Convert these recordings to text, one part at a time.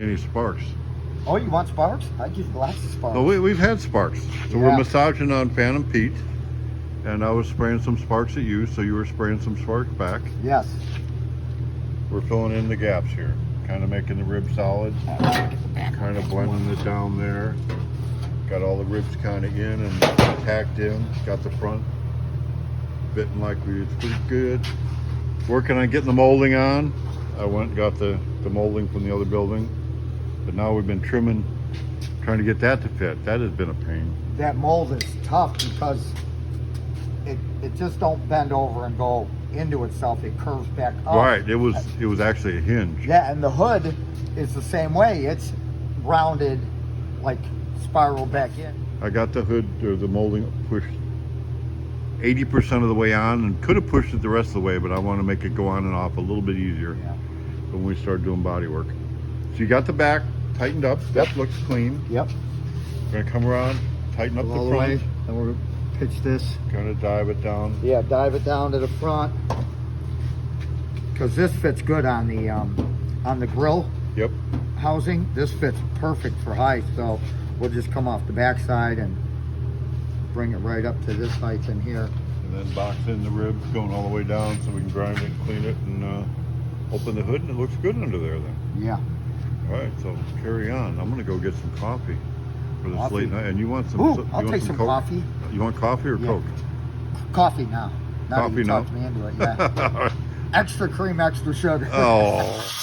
Any sparks? Oh, you want sparks? I'd give lots of sparks. Oh, we've had sparks. So we're massaging on Phantom Pete, and I was spraying some sparks at you, so you were spraying some sparks back. Yes. We're filling in the gaps here, kind of making the rib solid, kind of blending it down there. Got all the ribs kind of in and tacked in. Got the front fitting like it's pretty good. Working on getting the molding on. I went and got the molding from the other building, but now we've been trimming, trying to get that to fit. That has been a pain. That mold is tough because it just don't bend over and go into itself. It curves back up. Right. It was actually a hinge. Yeah, and the hood is the same way. It's rounded, like spiral back in. I got the hood or the molding pushed 80% of the way on, and could have pushed it the rest of the way, but I want to make it go on and off a little bit easier when we start doing body work. So you got the back tightened up. That looks clean. Yep. We're gonna come around, tighten up All the front. way, and we're gonna pitch this. Kind of dive it down. Yeah, dive it down to the front. Because this fits good on the grill. Yep. Housing. This fits perfect for height, so we'll just come off the back side and bring it right up to this height in here. And then box in the ribs going all the way down so we can grind it, clean it, and open the hood, and it looks good under there then. Yeah. All right, so carry on. I'm gonna go get some coffee for this late night. And you want some? Ooh, I'll take some Coke? coffee. You want coffee or Coke? Coffee now. Coffee now? Talked me into it, yeah. Extra cream, extra sugar. Oh.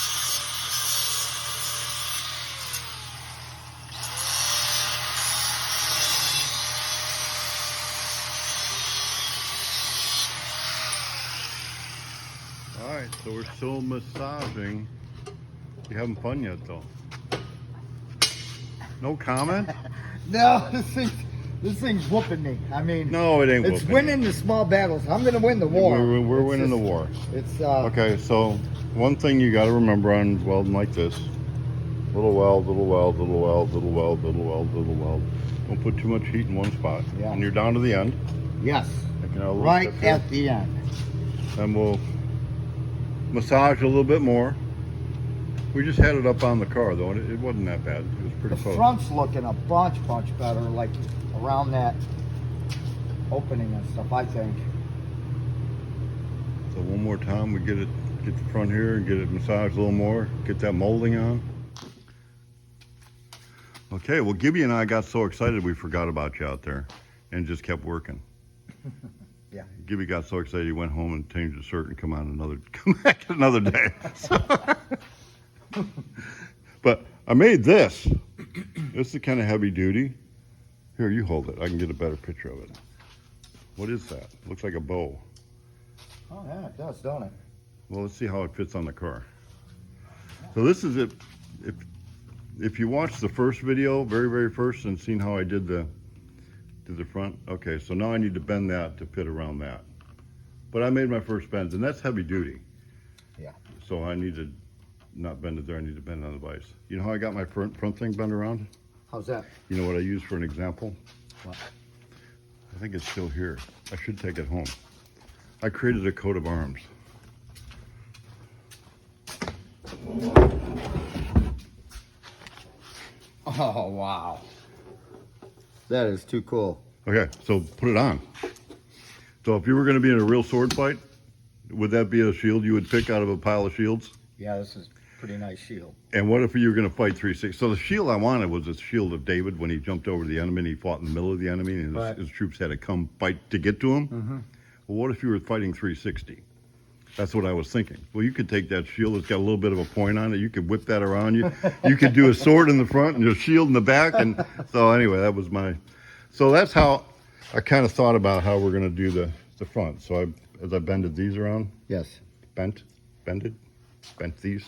All right, so we're still massaging. You having fun yet, though? No comment? No, this thing's whooping me. I mean, No, it ain't it's whooping winning the small battles. I'm gonna win the war. We're winning the war. It's Okay, so one thing you got to remember on welding like this: little weld, little weld, little weld, little weld, little weld, little weld. Don't put too much heat in one spot. Yeah. And you're down to the end. Yes. Right At the end. And we'll massage a little bit more. We just had it up on the car though, and it wasn't that bad. It was pretty The close. front's looking a bunch better, like around that opening and stuff, I think. So one more time, we get the front here and get it massaged a little more, get that molding on. Okay, well, Gibby and I got so excited we forgot about you out there and just kept working. Yeah. Gibby got so excited he went home and changed his shirt and come back another day. But I made this. This is kind of heavy duty. Here, you hold it. I can get a better picture of it. What is that? Looks like a bow. Oh yeah, it does, don't it? Well, let's see how it fits on the car. So this is it. If you watched the first video, very first, and seen how I did the front. Okay, so now I need to bend that to fit around that. But I made my first bends, and that's heavy duty. Yeah. So I need to not bend it there. I need to bend it on the vise. You know how I got my front thing bent around? How's that? You know what I used for an example? What? I think it's still here. I should take it home. I created a coat of arms. Oh wow. That is too cool. Okay, so put it on. So if you were going to be in a real sword fight, would that be a shield you would pick out of a pile of shields? Yeah, this is a pretty nice shield. And what if you were going to fight 360? So the shield I wanted was the shield of David when he jumped over the enemy and he fought in the middle of the enemy and his troops had to come fight to get to him. Mm-hmm. Well, what if you were fighting 360? That's what I was thinking. Well, you could take that shield. It's got a little bit of a point on it. You could whip that around you. You could do a sword in the front and a shield in the back. And so anyway, that was so that's how I kind of thought about how we're going to do the front. So as I bended these around. Yes. Bent these,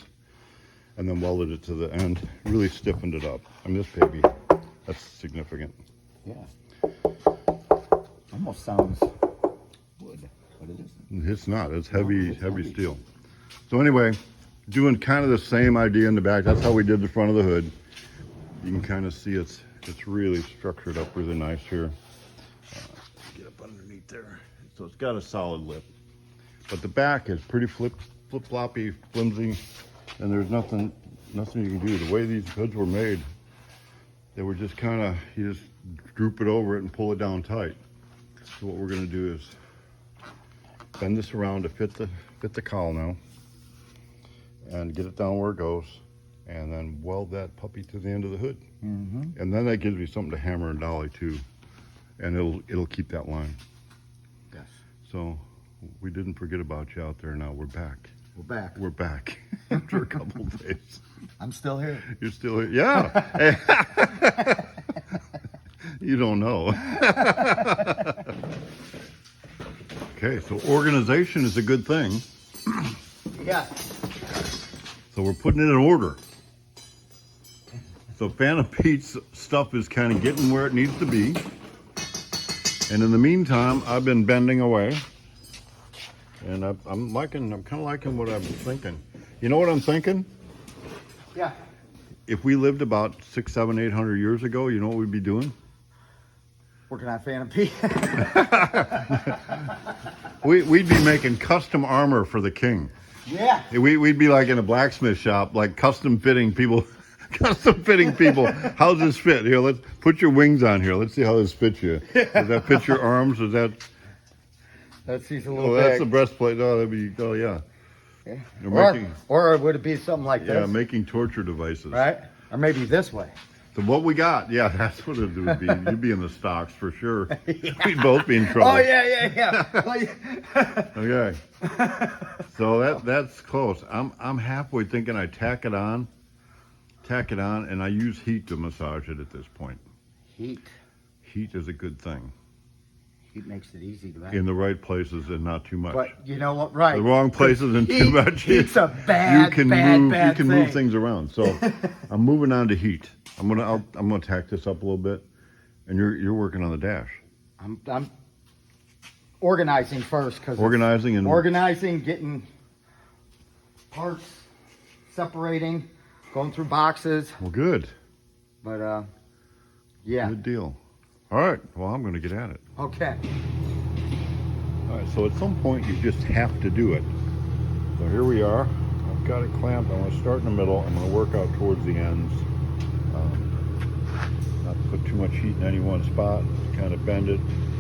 and then welded it to the end. Really stiffened it up. I mean, this baby, that's significant. Yeah. Almost sounds wood, but it isn't. It's not. It's heavy steel. So anyway, doing kind of the same idea in the back. That's how we did the front of the hood. You can kind of see it's really structured up really nice here. Get up underneath there. So it's got a solid lip. But the back is pretty flip-floppy, flimsy, and there's nothing nothing you can do. The way these hoods were made, they were just kind of, you just droop it over it and pull it down tight. So what we're gonna do is bend this around to fit the cowl now, and get it down where it goes, and then weld that puppy to the end of the hood. Mm-hmm. And then that gives me something to hammer and dolly too, and it'll keep that line. Yes. So we didn't forget about you out there. Now we're back. We're back. We're back after a couple days. I'm still here. You're still here? Yeah. You don't know. Okay, so organization is a good thing. Yeah. So we're putting it in order. So Phantom Pete's stuff is kind of getting where it needs to be. And in the meantime, I've been bending away. And I'm kind of liking what I'm thinking. You know what I'm thinking? Yeah. If we lived about 600, 700, 800 years ago, you know what we'd be doing? Working on Phantom Pete. We'd be making custom armor for the king. Yeah. We'd be like in a blacksmith shop, like custom fitting people. How's this fit? Here, let's put your wings on here. Let's see how this fits you. Does that fit your arms? Is that? That seems a little Oh, big. that's the breastplate. Oh, that'd be. Oh, yeah. Yeah. You're Or would it be something like Yeah, this? making torture devices. Right? Or maybe this way. So what we got? Yeah, that's what it would be. You'd be in the stocks for sure. We'd both be in trouble. Oh, yeah. Well, Okay. So that's close. I'm halfway thinking I tack it on, and I use heat to massage it at this point. Heat. Heat is a good thing Heat makes it easy to in the right places and not too much. But you know what? Right. The wrong places and too much. Heat's a bad, bad you can thing. move things around. So I'm moving on to heat. I'm gonna tack this up a little bit, and you're working on the dash. I'm organizing first because Organizing, getting parts, separating, going through boxes. well, good. But yeah. Good deal. All right. Well, I'm gonna get at it. Okay. All right. So at some point you just have to do it. So here we are. I've got it clamped. I'm gonna start in the middle. I'm gonna work out towards the ends. Not put too much heat in any one spot. Kind of bend it.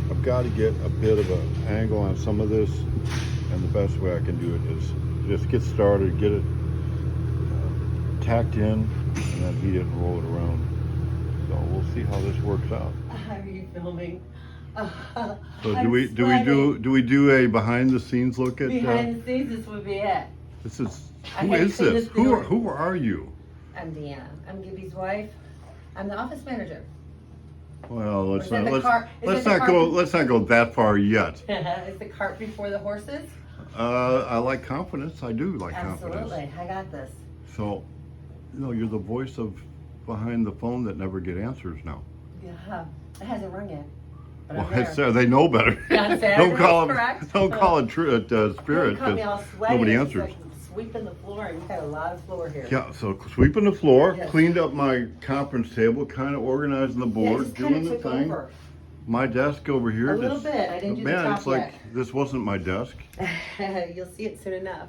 I've got to get a bit of an angle on some of this, and the best way I can do it is just get started, get it tacked in, and then heat it and roll it around. So we'll see how this works out. Are you filming? So do we do a behind the scenes look at behind the scenes? This would be it. this is I who had to is clean this? this door. Who are you? I'm Deanna. I'm Gibby's wife. I'm the office manager. Well, let's Is that not the car- is let's that the not car- go let's not go that far yet. Is the cart before the horses? I like confidence. I do like confidence. Absolutely. I got this. So, you're the voice of behind the phone that never get answers now. Yeah. It hasn't rung yet. But Well, I'm there. it's, they know better. Yeah, on Saturday, don't call it. correct? Don't call it spirit Don't call me all because sweaty. nobody It's answers. like sweeping the floor, and you've got a lot of floor here. Yeah. So sweeping the floor, Yes. cleaned up my conference table, kind of organizing the Yeah, board, just kinda doing the took thing. over. My desk over here. A little bit. I didn't do the Man, top it's like yet. this wasn't my desk. You'll see it soon enough.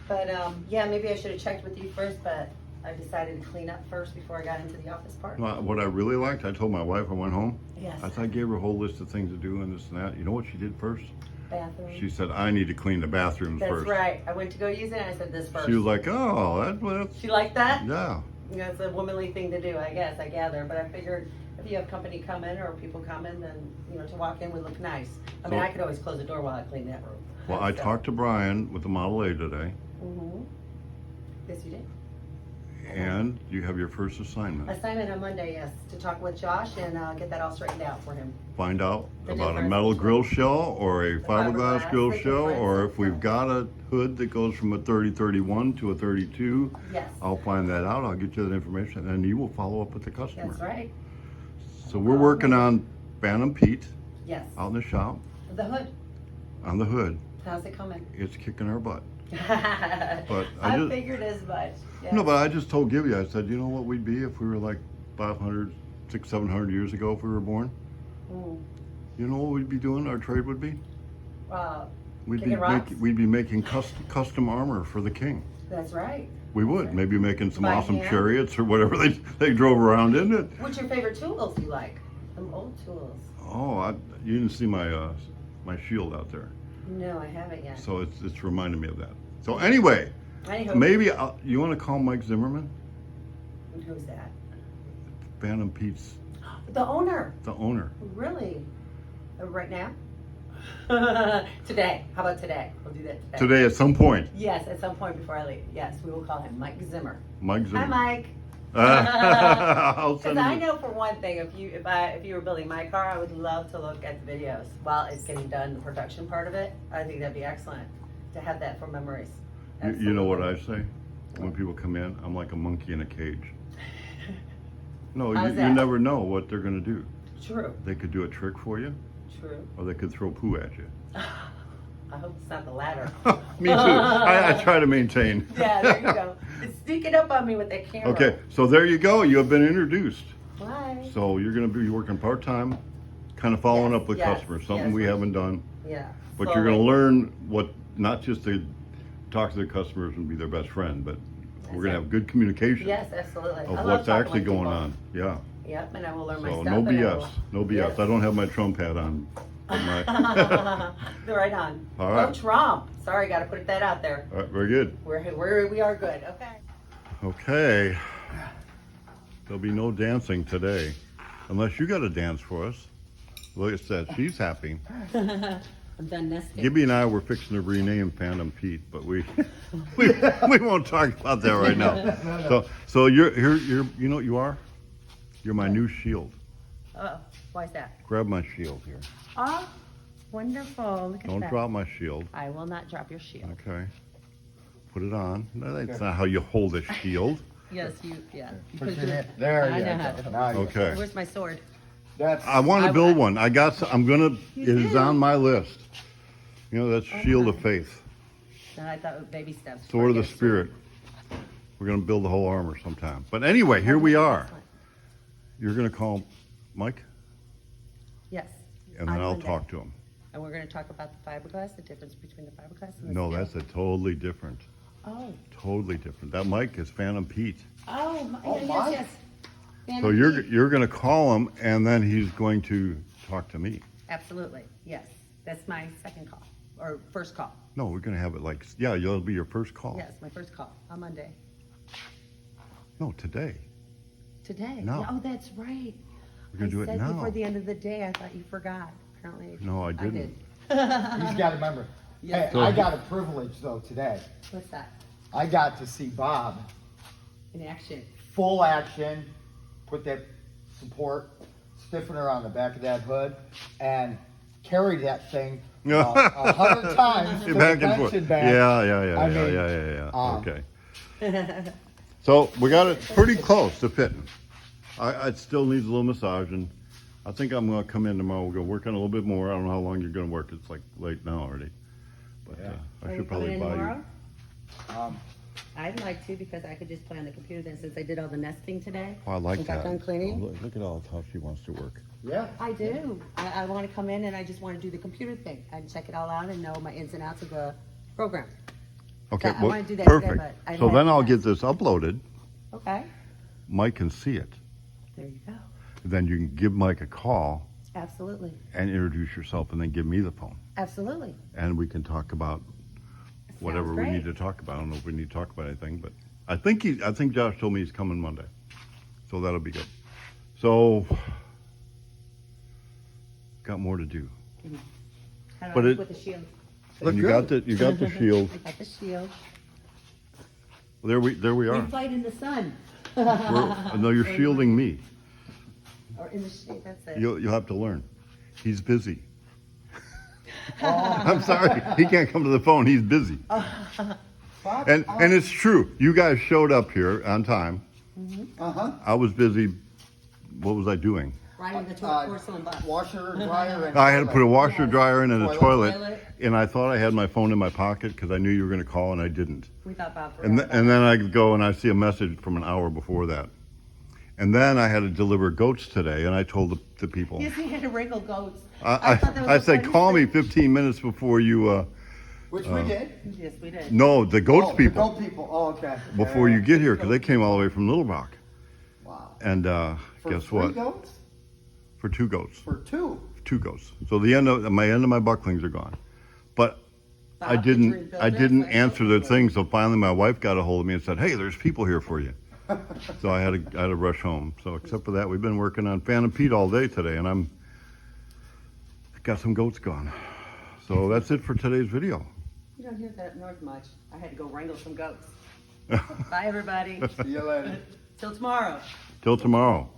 But yeah, maybe I should have checked with you first, but I decided to clean up first before I got into the office part. What I really liked, I told my wife I went home. Yes. I gave her a whole list of things to do and this and that. You know what she did first? Bathroom. She said, I need to clean the bathrooms That's first. right. I went to go use it and I said this first. She was like, oh, that's, She liked that? yeah. That's a womanly thing to do, I guess, I gather. But I figured if you have company come in or people come in, then, to walk in would look nice. I mean, So- I could always close the door while I clean that room. Well, I talked to Brian with the Model A today, Mm-hmm. Yes, you did. and you have your first assignment. Assignment on Monday, yes, to talk with Josh and get that all straightened out for him. Find out The about a difference metal between- grill shell or a fiberglass fiberglass, grill the shell, difference. or if we've got a hood that goes from a 3031 to a 32. Yes. I'll find that out. I'll get you that information, and you will follow up with the customer. That's right. So we're working on Phantom Pete Yes. out in the shop The hood. on the hood. How's it coming? It's kicking our butt. But I I just- figured as much. Yes. No, but I just told Gibby, I said, you know what we'd be if we were like 500, 600, 700 years ago if we were born? Mm. You know what we'd be doing, our trade would be? Uh, We'd Kicking rocks? we'd be making custom armor for the king. That's right. We would, maybe making some By awesome hand? chariots or whatever they drove around in it. What's your favorite tools you like? Some old tools. Oh, you didn't see my my shield out there. No, I haven't yet. So it's reminding me of that. So anyway, Anyhow, maybe you want to call Mike Zimmerman? who's that? Phantom Pete's The owner. the owner. Really? Right now? Today. How about today? We'll do that today. Today at some point. Yes, at some point before I leave. Yes, we will call him Mike Zimmer. Mike Hi, Zimmer. Mike. I'll Because send I him. know for one thing, if you were building my car, I would love to look at the videos while it's getting done, the production part of it. I think that'd be excellent to have that for memories. You know what I say? When people come in, I'm like a monkey in a cage. No, How's you that? never know what they're going to do. True. They could do a trick for you, True. or they could throw poo at you. I hope it's not the latter. Me too. I try to maintain. Yeah, there you go. It's sneaking up on me with that camera. Okay, so there you go. You have been introduced. Why? So you're going to be working part-time, kind of following Yes, up with yes, customers, something yes. we haven't done. Yeah. But you're going to learn what, not just to talk to the customers and be their best friend, but we're going to have good communication Yes, absolutely. I of love what's talking actually with going people. on. Yeah. Yep, and I will learn my So stuff. no and I BS. will- No BS. Yes. I don't have my Trump hat on. but my- They're right on. All right. No Trump. Sorry, got to put that out there. All right, very good. We are good. Okay. Okay. There'll be no dancing today, unless you got to dance for us. Look at that. She's happy. I'm done nesting. Gibby and I were fixing to rename Phantom Pete, but we won't talk about that right now. So you're you know what you are? You're my new shield. Oh, why is that? Grab my shield here. Oh, wonderful. Look at Don't that. drop my shield. I will not drop your shield. Okay. Put it on. No, that's not how you hold a shield. Yes, yeah. You Put put your your- hand, there I you know how go. to- Now you- Okay. Where's my sword? That's, I want to I build want- one. It is on my list. You know, that's shield of my. faith. And I thought it was baby steps. Sword of the Yes, Spirit. We're going to build the whole armor sometime. But anyway, here we are. Excellent. You're going to call Mike, Yes. and then On I'll Monday. talk to him. And we're going to talk about the fiberglass, the difference between the fiberglass and the No, steel. that's a totally different. Oh. Totally different. That Mike is Phantom Pete. Oh, Oh, yes, Mike? yes. So Phantom you're Pete. you're going to call him, and then he's going to talk to me. Absolutely, yes. That's my second call, or first call. No, we're going to have it like, yeah, you'll be your first call. Yes, my first call on Monday. No, today. Today? No. Oh, that's right. We're going to do it said now. before the end of the day. I thought you forgot. Apparently. No, I didn't. did. he's got to remember. Yes. Hey, I got a privilege though today. What's that? I got to see Bob In action. full action, put that support stiffener on the back of that hood, and carry that thing 100 times to the Back and forth. convention back. Yeah. I mean, Okay. So we got it pretty close to fitting. It still needs a little massage, and I think I'm going to come in tomorrow. We're going to work on a little bit more. I don't know how long you're going to work. It's like late now already. But Yeah. I Are you should probably coming in buy tomorrow? Um, I'd like to because I could just play on the computer then since I did all the nesting today. Oh, I like and that. got done cleaning. Oh, look at how she wants to work. yeah. I do. I want to come in and I just want to do the computer thing. I check it all out and know my ins and outs of the program. Okay, I wanna do that perfect. today, but I So have then to I'll ask. get this uploaded. Okay. Mike can see it. There you go. Then you can give Mike a call Absolutely. and introduce yourself, and then give me the phone, Absolutely. and we can talk about whatever Sounds we great. need to talk about. I don't know if we need to talk about anything, but I think Josh told me he's coming Monday, so that'll be good. So got more to do. How do But I look it- with the shield? And you got the shield. I got the shield. There we We are. fight in the sun. No, you're shielding me. Or in the shade, that's it. You'll have to learn. He's busy. I'm sorry, he can't come to the phone. He's busy. Bob, And it's true. You guys showed up here on time. uh-huh. I was busy. What was I doing? Riding the porcelain box. Washer, dryer, and I had to put a washer, Yes. dryer in, and a Toilet. toilet. And I thought I had my phone in my pocket because I knew you were going to call, and I didn't. We thought Bob forgot And, about and then I go and I see a message from an hour before that. And then I had to deliver goats today, and I told the people. Yes, he had to wrangle goats. I thought that was I the said, funniest call me thing. 15 minutes before you Which we did. Yes, we did. No, the goats Oh, people. The goat people. Oh, okay. Before you get here, because they came all the way from Little Rock. Wow. And For guess 3 what? goats? For 2 goats. For 2. 2 goats. So the end of my bucklings are gone. But I Bob, did you didn't rebuild it? answer the thing. So finally, my wife got a hold of me and said, "Hey, there's people here for you." So I had to rush home. So except for that, we've been working on Phantom Pete all day today, and I got some goats gone. So that's it for today's video. You don't hear that up north much. I had to go wrangle some goats. Bye, everybody. See you later. Till tomorrow. Till tomorrow.